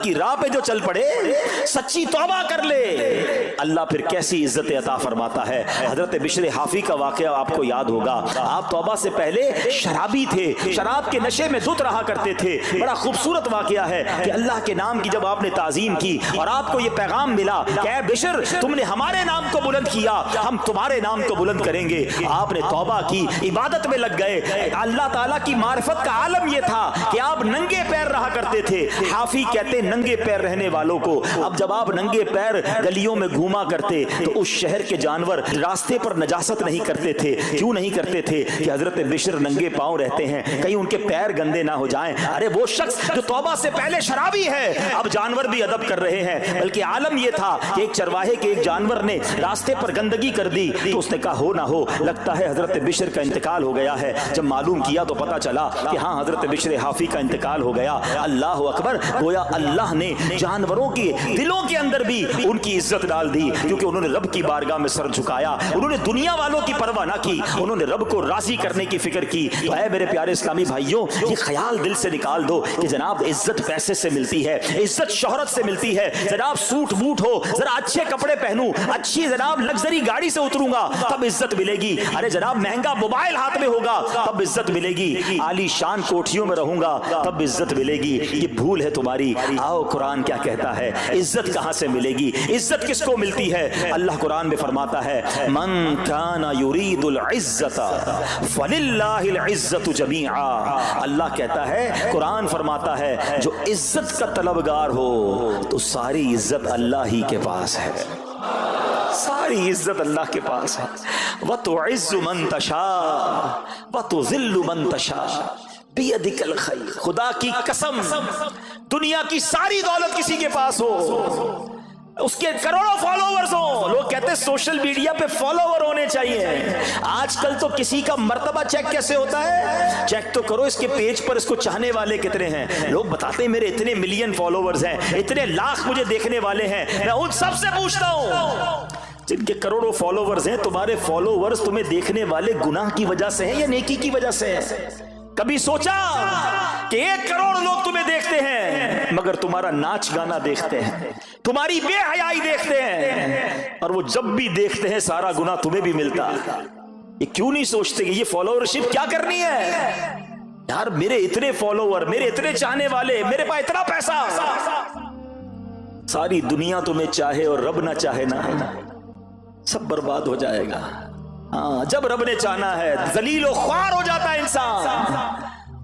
کی راہ پہ جو چل پڑے, سچی توبہ کر لے, اللہ پھر کیسی عزت عطا فرماتا ہے. حضرت بشر حافی کا واقعہ آپ کو یاد ہوگا. آپ توبہ سے پہلے شرابی تھے, شراب کے نشے میں دھت رہا کرتے تھے. بڑا خوبصورت واقعہ ہے کہ اللہ کے نام کی جب آپ نے تعظیم کی اور آپ کو یہ پیغام ملا کہ اے بشر تم نے ہمارے نام کو بلند کیا, ہم تمہارے نام کو بلند کریں گے. آپ نے توبہ کی, عبادت میں لگ گئے. اللہ تعالیٰ کی معرفت کا عالم یہ تھا کہ آپ ننگے پیر رہا کرتے تھے. حافی کہتے ننگے پیر رہنے والوں کو. اب جب آپ ننگے پیر گلیوں میں گھوما کرتے تو اس شہر کے جانور راستے پر نجاست نہیں کرتے تھے. کیوں نہیں کرتے تھے؟ کہ حضرت بشر ننگے پاؤں رہتے ہیں, کہیں ان کے پیر گندے نہ ہو جائیں. ارے وہ شخص جو توبہ سے پہلے شرابی ہے, اب جانور بھی ادب کر رہے ہیں. بلکہ عالم یہ تھا کہ ایک چرواہے کے ایک جانور نے راستے پر گندگی کر دی تو اس نے کہا ہو نہ ہو لگتا ہے حضرت بشر کا انتقال ہو گیا ہے. جب معلوم کیا تو پتا چلا کہ ہاں حضرت بشر حافی کا انتقال ہو گیا. اللہ اکبر, گویا اللہ نے جانوروں کی دلوں کے اندر بھی ان کی عزت ڈال دی, کیونکہ انہوں نے رب کی بارگاہ میں سر جھکایا. انہوں نے دنیا والوں کی پرواہ نہ کی, انہوں نے رب کو راضی کرنے کی فکر کی. تو اے میرے پیارے اسلامی بھائیوں, یہ خیال دل سے نکال دو کہ جناب عزت پیسے سے ملتی ہے, عزت شہرت سے ملتی ہے. جناب سوٹ بوٹ ہو, ذرا اچھے کپڑے پہنوں, اچھی جناب لگژری گاڑی سے اتروں گا تب عزت ملے گی. ارے جناب مہنگا موبائل ہاتھ میں ہوگا تب عزت ملے گی. عالی شان کوٹھیوں میں رہوں گا تب عزت ملے گی. یہ بھول ہے تمہاری. آؤ قرآن کیا کہتا ہے, عزت کہاں سے ملے گی, عزت کس کو ملتی ہے؟ اللہ قرآن میں فرماتا ہے من کان یرید العزت فللہ العزت جمیعا. اللہ کہتا ہے, قرآن فرماتا ہے جو عزت کا طلبگار ہو تو ساری عزت اللہ ہی کے پاس ہے. ساری عزت اللہ کے پاس ہے. وَتُعِزُّ مَن تَشَاءُ وَتُذِلُّ مَن تَشَاءُ بِيَدِكَ الْخَيْرُ. خدا کی قسم, دنیا کی ساری دولت کسی کے پاس ہو, اس کے کروڑوں فالوورز ہوں. لوگ کہتے ہیں سوشل میڈیا پہ فالوور ہونے چاہیے. آج کل تو کسی کا مرتبہ چیک کیسے ہوتا ہے؟ چیک تو کرو اس کے پیج پر اس کو چاہنے والے کتنے ہیں. لوگ بتاتے ہیں میرے اتنے ملین فالوورز ہیں, اتنے لاکھ مجھے دیکھنے والے ہیں. میں ان سب سے پوچھتا ہوں جن کے کروڑوں فالوورز ہیں, تمہارے فالوورز تمہیں دیکھنے والے گناہ کی وجہ سے ہیں یا نیکی کی وجہ سے ہیں؟ کبھی سوچا کہ 1 کروڑ لوگ تمہیں دیکھتے ہیں مگر تمہارا ناچ گانا دیکھتے ہیں, تمہاری بے حیائی دیکھتے ہیں, اور وہ جب بھی دیکھتے ہیں سارا گناہ تمہیں بھی ملتا. یہ کیوں نہیں سوچتے کہ یہ فالوورشپ کیا کرنی ہے؟ یار میرے اتنے فالوور, میرے اتنے چاہنے والے, میرے پاس اتنا پیسہ, ساری دنیا تمہیں چاہے اور رب نہ چاہے نا, سب برباد ہو جائے گا. ہاں جب رب نے چاہنا ہے ذلیل و خوار ہو جاتا ہے انسان,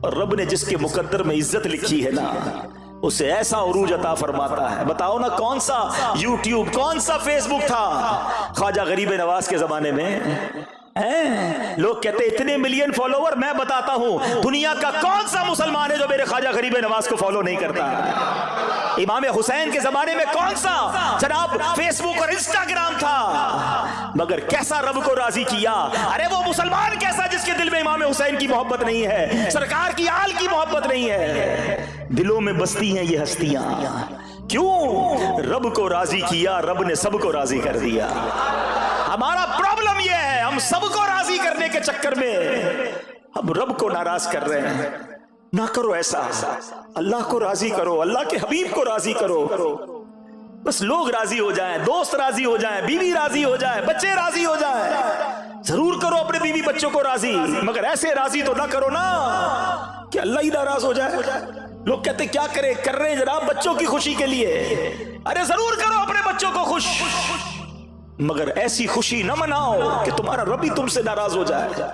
اور رب نے جس کے مقدر میں عزت لکھی ہے نا اسے ایسا عروج عطا فرماتا ہے. بتاؤ نا کون سا یوٹیوب, کون سا فیس بک تھا خواجہ غریب نواز کے زمانے میں؟ لوگ کہتے اتنے ملین فالوور. میں بتاتا ہوں دنیا کا کون سا مسلمان ہے جو میرے خواجہ غریب نواز کو فالو نہیں کرتا؟ امام حسین کے زمانے میں کون سا جناب فیس بک اور انسٹاگرام تھا, مگر کیسا رب کو راضی کیا. ارے وہ مسلمان کیسا جس کے دل میں امام حسین کی محبت نہیں ہے, سرکار کی آل کی محبت نہیں ہے. دلوں میں بستی ہیں یہ ہستیاں. کیوں؟ رب کو راضی کیا, رب نے سب کو راضی کر دیا. ہمارا پرابلم یہ ہے, ہم سب کو راضی کرنے کے چکر میں ہم رب کو ناراض کر رہے ہیں. نہ کرو ایسا, اللہ کو راضی کرو, اللہ کے حبیب کو راضی کرو. بس لوگ راضی ہو جائیں, دوست راضی ہو جائیں, بیوی راضی ہو جائے, بچے راضی ہو جائیں. ضرور کرو اپنے بیوی بچوں کو راضی, مگر ایسے راضی تو نہ کرو نا کہ اللہ ہی ناراض ہو جائے. لوگ کہتے کیا کرے, کر رہے ہیں جناب بچوں کی خوشی کے لیے. ارے ضرور کرو اپنے بچوں کو خوش, مگر ایسی خوشی نہ مناؤ کہ تمہارا رب ہی تم سے ناراض ہو جائے.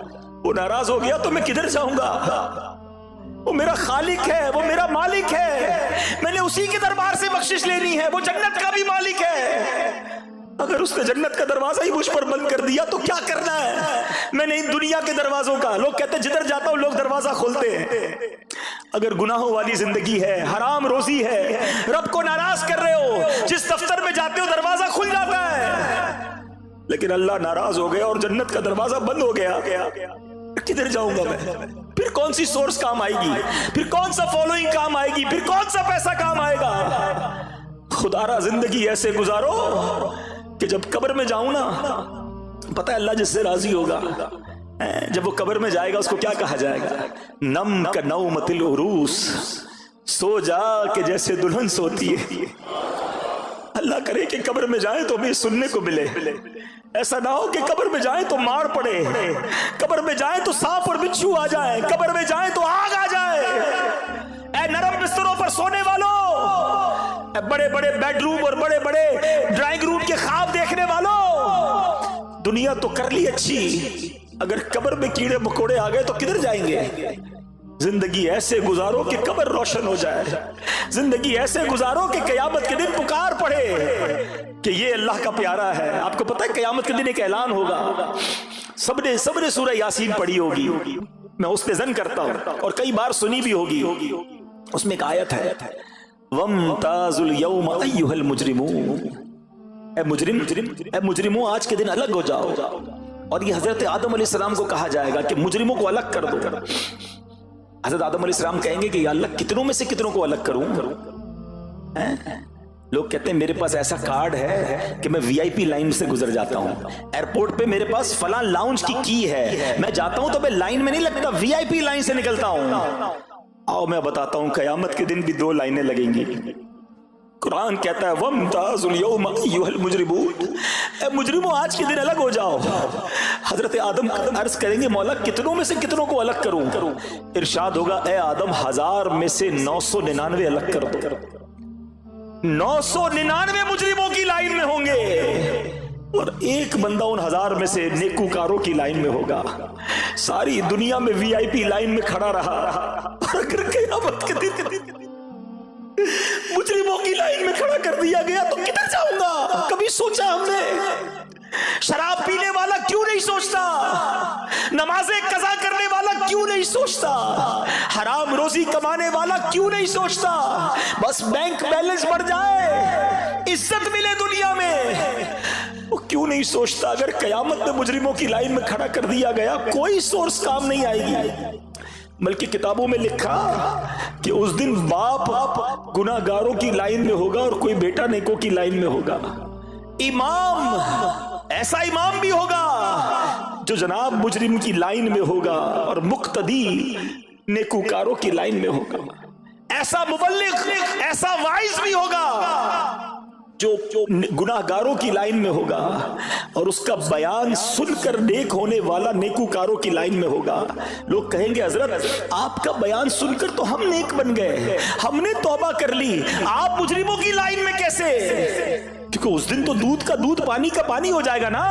وہ ناراض ہو گیا تو میں کدھر جاؤں گا؟ وہ میرا خالق ہے, وہ میرا مالک ہے, میں نے اسی کے دربار سے بخشش لینی ہے. وہ جنت کا بھی مالک ہے. اگر اس نے جنت کا دروازہ ہی مجھ پر بند کر دیا تو کیا کرنا ہے میں نے ان دنیا کے دروازوں کا؟ لوگ کہتے ہیں جدھر جاتا ہوں لوگ دروازہ کھولتے ہیں. اگر گناہوں والی زندگی ہے, حرام روزی ہے, رب کو ناراض کر رہے ہو, جس دفتر میں جاتے ہو دروازہ کھل جاتا ہے, لیکن اللہ ناراض ہو گیا اور جنت کا دروازہ بند ہو گیا, کدھر جاؤں گا میں؟ پھر کون سی سورس کام آئے گی, پھر کون سا فالوئنگ کام آئے گی, پھر کون سا پیسہ کام آئے گا؟ خدا را زندگی ایسے گزارو کہ جب قبر میں جاؤں نا, پتہ ہے اللہ جس سے راضی ہوگا, جب وہ قبر میں جائے گا اس کو کیا کہا جائے گا؟ نم کا نومت العروس सो जा कि जैसे दुल्हन सोती है। अल्लाह करे कि कब्र में जाए तो भी सुनने को मिले, ऐसा ना हो कि कब्र में जाए तो मार पड़े, कब्र में जाए तो सांप और बिच्छू आ जाए, कब्र में जाए तो आग आ जाए। ऐ नरम बिस्तरों पर सोने वालों, बड़े बड़े बेडरूम और बड़े बड़े ड्राइंग रूम के ख्वाब देखने वालों, दुनिया तो कर ली अच्छी, अगर कब्र में कीड़े मकोड़े आ गए तो किधर जाएंगे? जिंदगी ऐसे गुजारो कि कब्र रोशन हो जाए, जिंदगी ऐसे गुजारो कि कयामत के दिन पुकार पड़े कि ये अल्लाह का प्यारा है। आपको पता है कयामत के दिन एक ऐलान होगा, सबने सूरह यासीन पढ़ी होगी, मैं उस पे ज़न करता हूं और कई बार सुनी भी होगी। उसमें एक आयत है, वम्ताजुल यौम अय्युहल मुजरिमून, ए मुजरिमों आज के दिन अलग हो जाओ। और ये हजरत आदम अलैहिस्सलाम को कहा जाएगा कि मुजरिमों को अलग कर दो। हजरत आदम अलैहिस्सलाम कहेंगे कि या अल्लाह कितनों में से कितनों को अलग करूं? लोग कहते हैं मेरे पास ऐसा कार्ड है कि मैं वीआईपी लाइन से गुजर जाता हूं, एयरपोर्ट पे मेरे पास फलां लाउंज की है, मैं जाता हूं तो मैं लाइन में नहीं लगता, वीआईपी लाइन से निकलता हूं। आओ मैं बताता हूं, कयामत के दिन भी दो लाइनें लगेंगी। कुरान कहता है वम्ताजुल यौम अय्युहल मुजरिमून, ए मुजरिमों आज के दिन अलग हो जाओ। हजरत आदम अर्ज करेंगे मौला कितनों में से कितनों को अलग करूं? इरशाद होगा ए आदम 1000 में से 999 अलग कर दो। 999 मुजरिमों की लाइन में होंगे और एक बंदा उन 1000 में से नेकूकारों की लाइन में होगा। सारी दुनिया में वीआईपी लाइन में खड़ा रहा, अगर क़यामत के दिन मुजरिमों की लाइन में खड़ा कर दिया गया तो किधर जाऊंगा? कभी सोचा हमने? शराब पीने वाला क्यों नहीं सोचता? नमाजें कज़ा करने वाला क्यों नहीं सोचता? हराम रोजी कमाने वाला क्यों नहीं सोचता? बस बैंक बैलेंस बढ़ जाए, इज्जत मिले दुनिया में, वो क्यों नहीं सोचता? अगर कयामत में मुजरिमों की लाइन में खड़ा कर दिया गया कोई सोर्स काम नहीं आएगी। बल्कि किताबों में लिखा कि उस दिन बाप गुनाहगारों की लाइन में होगा और कोई बेटा नेकों की लाइन में होगा। इमाम, ऐसा इमाम भी होगा जो जनाब मुजरिम की लाइन में होगा और मुक्तदी नेकूकारों की लाइन में होगा। ऐसा मुबल्लिग, ऐसा वाइज भी होगा जो गुनाहगारों की लाइन में होगा और उसका बयान सुनकर नेक होने वाला नेकूकारों की लाइन में होगा। लोग कहेंगे हजरत आपका बयान सुनकर तो हम नेक बन गए, हमने तौबा कर ली, आप मुजरिमों की लाइन में कैसे? क्योंकि उस दिन तो दूध का दूध पानी का पानी हो जाएगा ना।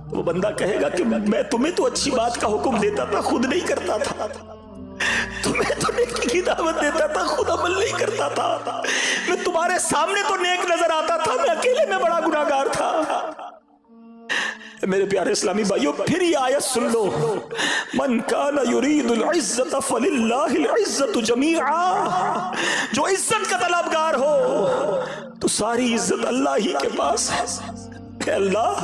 वो बंदा कहेगा कि मैं तुम्हें तो अच्छी बात का हुक्म देता था, खुद नहीं करता था, तुम्हें तो नेकी की दावत देता था, खुद अमल नहीं करता था, मैं तुम्हारे सामने तो नेक नजर आता था, मैं अकेले में बड़ा गुनाहगार था। मेरे प्यारे इस्लामी भाइयों फिर ये आयत सुन लो, मन काना युरीदुल इज्जत फलिल्लाहिल इज्जतु जमीआ, जो इज्जत का तलबगार हो तो सारी इज्जत अल्लाह ही के पास है। अल्लाह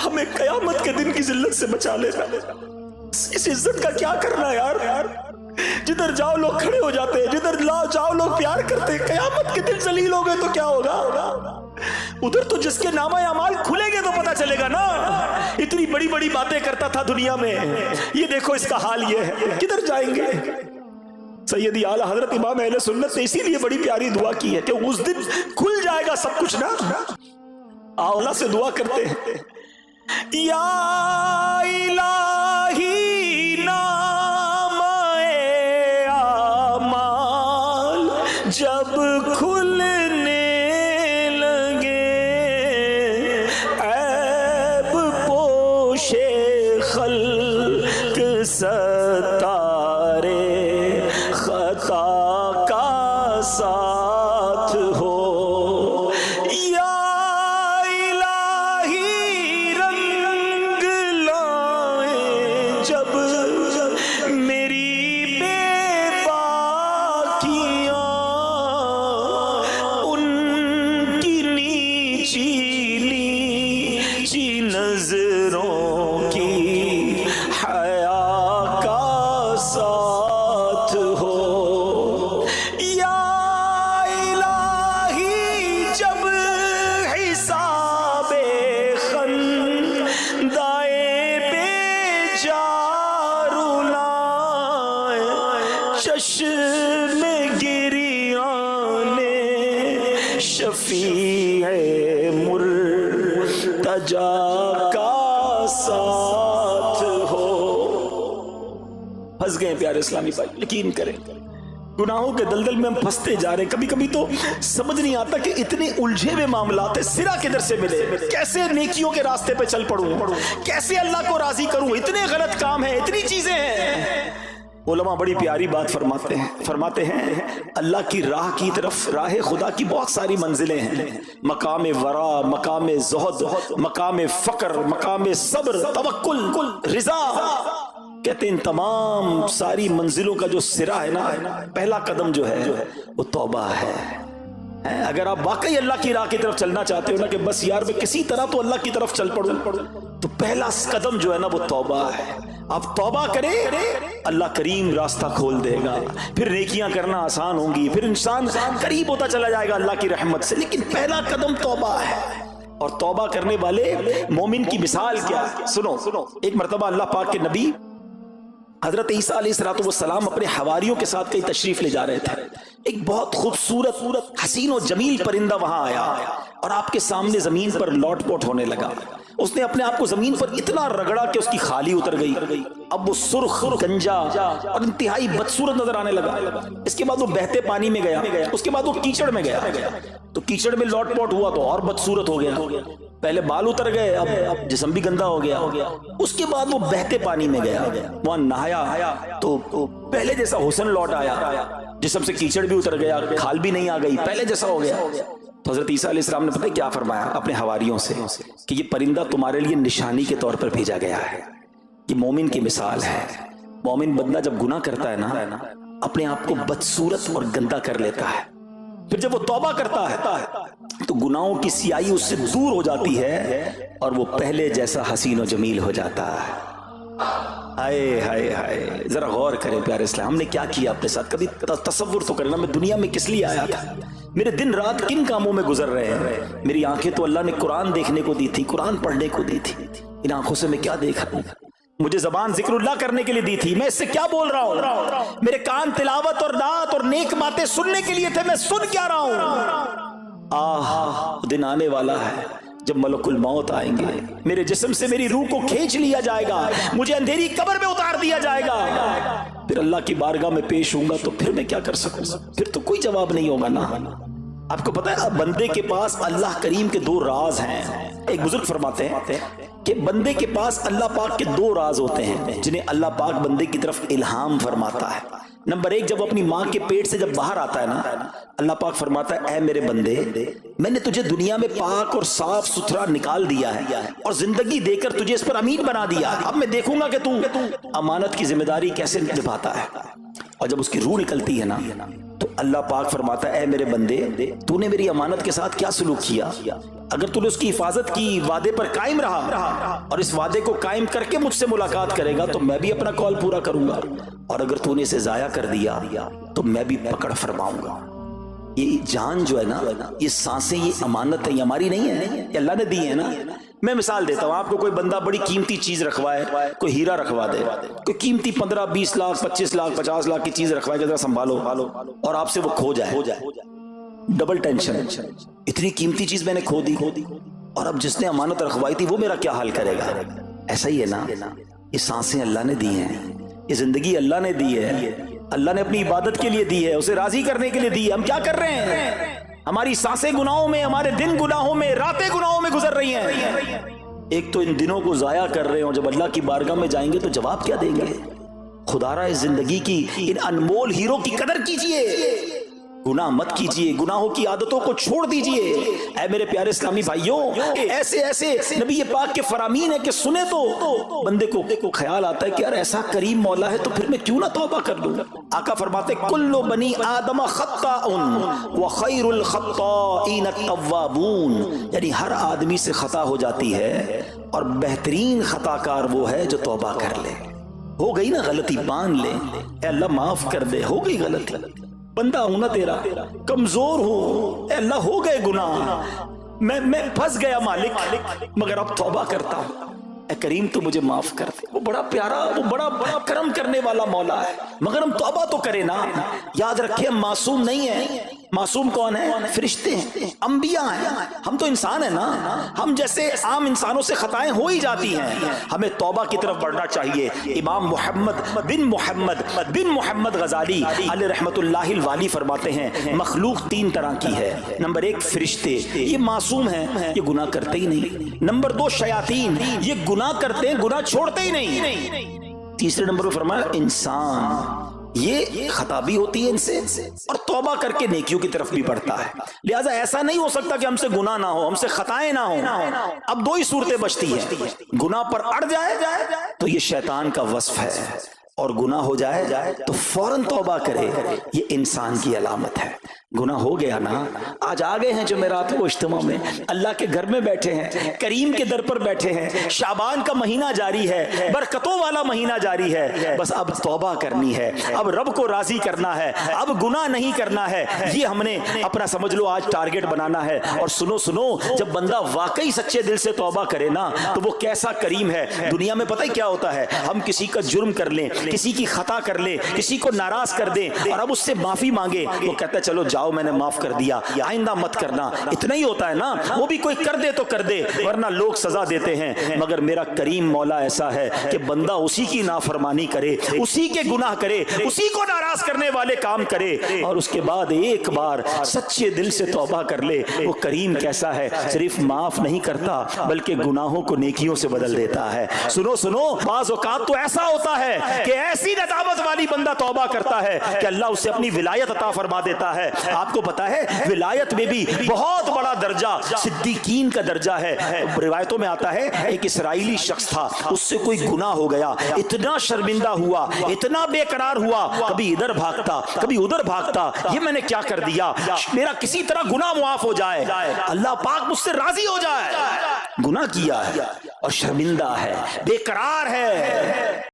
हमें कयामत के दिन की जिल्लत से बचा लेना। इस इज्जत का क्या करना यार? जिधर जाओ लोग खड़े हो जाते हैं, जिधर जाओ लोग प्यार करते हैं, कयामत के दिन जलील हो गए तो क्या होगा? उधर तो जिसके नामा अमाल खुलेंगे तो पता चलेगा ना। इतनी बड़ी बड़ी बातें करता था दुनिया में, ये देखो इसका हाल ये है, किधर जाएंगे? सैयदी आला हजरत इमाम अहले सुन्नत ने इसीलिए बड़ी प्यारी दुआ की है कि उस दिन खुल जाएगा सब कुछ ना। आओ अल्लाह से दुआ करते हैं, या इलाही नामाए आमाल जब खुलने लगे, ऐब पोशे खल्क सतारे खता का साथ हो, नजरों की हया का साथ हो, या इलाही शफीए मुर्तजा का साथ हो। फंस गए प्यारे इस्लामी भाई, यकीन करें गुनाहों के दलदल में हम फंसते जा रहे हैं। कभी कभी तो समझ नहीं आता कि इतने उलझे हुए मामलात है, सिरा किधर से मिले, कैसे नेकियों के रास्ते पे चल पड़ूं, कैसे अल्लाह को राजी करूं, इतने गलत काम है, इतनी चीजें हैं। उलमा बड़ी प्यारी बात फरमाते हैं अल्लाह की राह की तरफ, राह खुदा की बहुत सारी मंजिलें हैं। मकाम वरा, मकाम ज़ुहद, मकाम फ़क्र, मकाम सब्र, तवक्कुल, रिज़ा। कहते हैं इन तमाम सारी मंजिलों का जो सिरा है ना, पहला कदम जो है वो तौबा है। अगर आप वाकई अल्लाह की राह की तरफ चलना चाहते हो ना कि बस यार मैं किसी तरह तो अल्लाह की तरफ चल पड़ूं, तो पहला कदम जो है ना वो तौबा है। आप तौबा करें, अल्लाह करीम रास्ता खोल देगा, फिर नेकियां करना आसान होंगी, फिर इंसान करीब होता चला जाएगा अल्लाह की रहमत से। लेकिन पहला कदम तौबा है। और तौबा करने वाले मोमिन की मिसाल क्या है? सुनो, एक मरतबा अल्लाह पाक के नबी हजरत ईसा अलैहिस्सलाम अपने हवारियों के साथ कहीं तशरीफ ले जा रहे थे। एक बहुत खूबसूरत हसीन और जमील परिंदा वहां आया और आपके सामने जमीन पर लौटपोट होने लगा। उसने अपने आप को जमीन पर इतना रगड़ा कि उसकी खाली उतर गई। अब वो सुर्ख, गंजा और इंतहाई बदसूरत नजर आने लगा। इसके बाद वो बहते पानी में गया, उसके बाद वो कीचड़ में गया, तो कीचड़ में लौटपोट हुआ तो और बदसूरत हो गया। पहले बाल उतर गए, अब जिस्म भी गंदा हो गया। उसके बाद वो बहते पानी में गया, वहां नहाया तो पहले जैसा हुस्न लौट आया, जिस्म से कीचड़ भी उतर गया, खाल भी नहीं आ गई, पहले जैसा हो गया। तो हजरत ईसा अलैहिस्सलाम ने पता है क्या फरमाया अपने हवारियों से कि ये परिंदा तुम्हारे लिए निशानी के तौर पर भेजा गया है। ये मोमिन की मिसाल है। मोमिन बंदा जब गुनाह करता है ना, अपने आप को बदसूरत और गंदा कर लेता है। फिर जब वो तौबा करता है तो गुनाहों की सियाही उससे दूर हो जाती है और वो पहले जैसा हसीन और जमील हो जाता है। हाय हाय हाय, जरा गौर करें प्यारे इस्लाम, हमने क्या किया अपने साथ? कभी तसव्वुर तो करना, मैं दुनिया में किस लिए आया था, मेरे दिन रात किन कामों में गुजर रहे हैं। मेरी आंखें तो अल्लाह ने कुरान देखने को दी थी, कुरान पढ़ने को दी थी। इन आंखों से मैं क्या देख रहा हूँ? मुझे जबान जिक्रुल्लाह करने के लिए दी थी, मैं इससे क्या बोल रहा हूँ? मेरे कान तिलावत और नात और नेक बातें सुनने के लिए थे, मैं सुन क्या रहा हूँ? दिन आने वाला है जब मलकुल मौत आएंगे, मेरे जिस्म से मेरी रूह को खींच लिया जाएगा, मुझे अंधेरी कब्र में उतार दिया जाएगा, फिर अल्लाह की बारगाह में पेश होऊंगा, तो फिर मैं क्या कर सकूंगा? फिर तो कोई जवाब नहीं होगा ना। आपको पता है बंदे के पास अल्लाह करीम के दो राज हैं। एक बुजुर्ग फरमाते हैं कि बंदे के पास अल्लाह पाक के दो राज होते हैं जिन्हें अल्लाह पाक बंदे की तरफ इल्हाम फरमाता है। नंबर एक, जब अपनी माँ के पेट से जब बाहर आता है ना, अल्लाह पाक फरमाता है ऐ मेरे बंदे, मैंने तुझे दुनिया में पाक और साफ सुथरा निकाल दिया है और जिंदगी देकर तुझे इस पर अमीन बना दिया। अब मैं देखूंगा कि तू अमानत की जिम्मेदारी कैसे निभाता है। और जब उसकी रूह निकलती है ना, तो अल्लाह पाक फरमाता है ऐ मेरे बंदे, तूने मेरी अमानत के साथ क्या सलूक किया? अगर तूने उसकी हिफाजत की, वादे पर कायम रहा और इस वादे को कायम करके मुझसे मुलाकात करेगा तो मैं भी अपना कॉल पूरा करूंगा, और अगर तूने इसे जाया कर दिया तो मैं भी पकड़ फरमाऊंगा। ये जान जो है ना, ये सांसें, ये अमानत है, ये हमारी नहीं है, ये अल्लाह ने दी है ना। मैं मिसाल देता हूँ आपको, कोई बंदा बड़ी कीमती चीज रखवाए, कोई हीरा रखवा दे, कोई कीमती 15-20 लाख 25 लाख 50 लाख की चीज रखवाए, जरा संभालो, और आपसे वो खो जाए, डबल टेंशन। इतनी कीमती चीज मैंने खो दी, और अब जिसने अमानत रखवाई थी वो मेरा क्या हाल करेगा? ऐसा ही है ना, ये सांसें अल्लाह ने दी हैं, ये जिंदगी अल्लाह ने दी है, अल्लाह ने अपनी इबादत के लिए दी है, उसे राजी करने के लिए दी है। हम क्या कर रहे हैं? हमारी सांसें गुनाहों में, हमारे दिन गुनाहों में, रातें गुनाहों में गुजर रही हैं। एक तो इन दिनों को जाया कर रहे हो, जब अल्लाह की बारगाह में जाएंगे तो जवाब क्या देंगे? खुदारा इस जिंदगी की इन अनमोल हीरो की कदर कीजिए, गुनाह मत कीजिए, गुनाहों की आदतों को छोड़ दीजिए। ऐ मेरे प्यारे इस्लामी भाइयों, ऐसे ऐसे नबी पाक के फरामीन है कि सुने तो बंदे को ख्याल आता है कि यार ऐसा करीम मौला है तो फिर मैं क्यों ना तौबा कर लूं। आका फरमाते कुल्लु बनी आदम खत्ताउन व खैरुल खत्ताइन अत-तव्वाबून, यानी हर आदमी से खता हो जाती है और बेहतरीन खताकार वो है जो तौबा कर ले। हो गई ना गलती, मान ले, अल्लाह माफ कर दे, हो गई गलती, बंदा हूं ना तेरा, कमजोर हूं, अल्लाह हो गए गुनाह, मैं फंस गया मालिक, मगर अब तौबा करता हूं, ऐ करीम तो मुझे माफ कर दे। वो बड़ा प्यारा, वो बड़ा करम करने वाला मौला है, मगर हम तौबा तो करें ना। याद रखें हम मासूम नहीं है, मासूम कौन है? फरिश्ते हैं, अंबिया हैं। हम तो इंसान हैं ना, हम जैसे आम इंसानों से खताएं हो ही जाती हैं। हमें तौबा की तरफ बढ़ना चाहिए। इमाम मोहम्मद बिन मोहम्मद गजाली अलैहि रहमतुल्लाहिल वाली फरमाते हैं मखलूक तीन तरह की है। नंबर एक फरिश्ते, ये मासूम हैं, ये गुनाह करते ही नहीं। नंबर दो शयातीन, ये गुनाह करते हैं, गुनाह छोड़ते ही नहीं। तीसरे नंबर पर फरमाया इंसान, ये खता भी होती है इनसे और तौबा करके नेकियों की तरफ भी बढ़ता है। लिहाजा ऐसा नहीं हो सकता कि हमसे गुनाह ना हो, हमसे खताएं ना हो। अब दो ही सूरतें बचती हैं, गुनाह पर अड़ जाए तो ये शैतान का वस्फ है, और गुनाह हो जाए तो फौरन तौबा करे, ये इंसान की अलामत है। गुनाह हो गया ना, आज आ गए हैं जुमेरात को इज्तिमा में, अल्लाह के घर में बैठे हैं, करीम के दर पर बैठे हैं, शाबान का महीना जारी है, बरकतों वाला महीना जारी है। बस अब तौबा करनी है, अब रब को राजी करना है, अब गुनाह नहीं करना है। ये हमने अपना समझ लो आज टारगेट बनाना है। और सुनो सुनो, जब बंदा वाकई सच्चे दिल से तौबा करे ना, तो वो कैसा करीम है। दुनिया में पता ही क्या होता है, हम किसी का जुर्म कर लें, किसी की खता कर लें, किसी को नाराज कर दें और अब उससे माफी मांगे, वो कहता है चलो जाओ मैंने माफ कर दिया, आइंदा मत करना। इतना ही होता है ना, वो भी कोई कर दे तो कर दे, वरना लोग सजा देते हैं। मगर मेरा करीम मौला ऐसा है कि बंदा उसी की नाफरमानी करे, उसी के गुनाह करे, उसी को नाराज करने वाले काम करे, और उसके बाद एक बार सच्चे दिल से तौबा कर ले। वो करीम कैसा है, सिर्फ माफ नहीं करता बल्कि गुनाहों को नेकियों से बदल देता है। सुनो सुनो, बाज़ औक़ात तो ऐसा होता है कि ऐसी नदामत वाली बंदा तौबा करता है कि अल्लाह उसे अपनी विलायत अता फरमा देता है। आपको पता है विलायत में भी बहुत बड़ा दर्जा सिद्दीकीन का दर्जा है। रिवायतों में आता है एक इस्राएली शख्स था, उससे कोई गुनाह हो गया, इतना शर्मिंदा हुआ, इतना बेकरार हुआ, कभी इधर भागता कभी उधर भागता, ये मैंने क्या कर दिया, मेरा किसी तरह गुनाह मुआफ हो जाए, अल्लाह पाक मुझसे राजी हो जाए। गुनाह किया है और शर्मिंदा है, बेकरार है।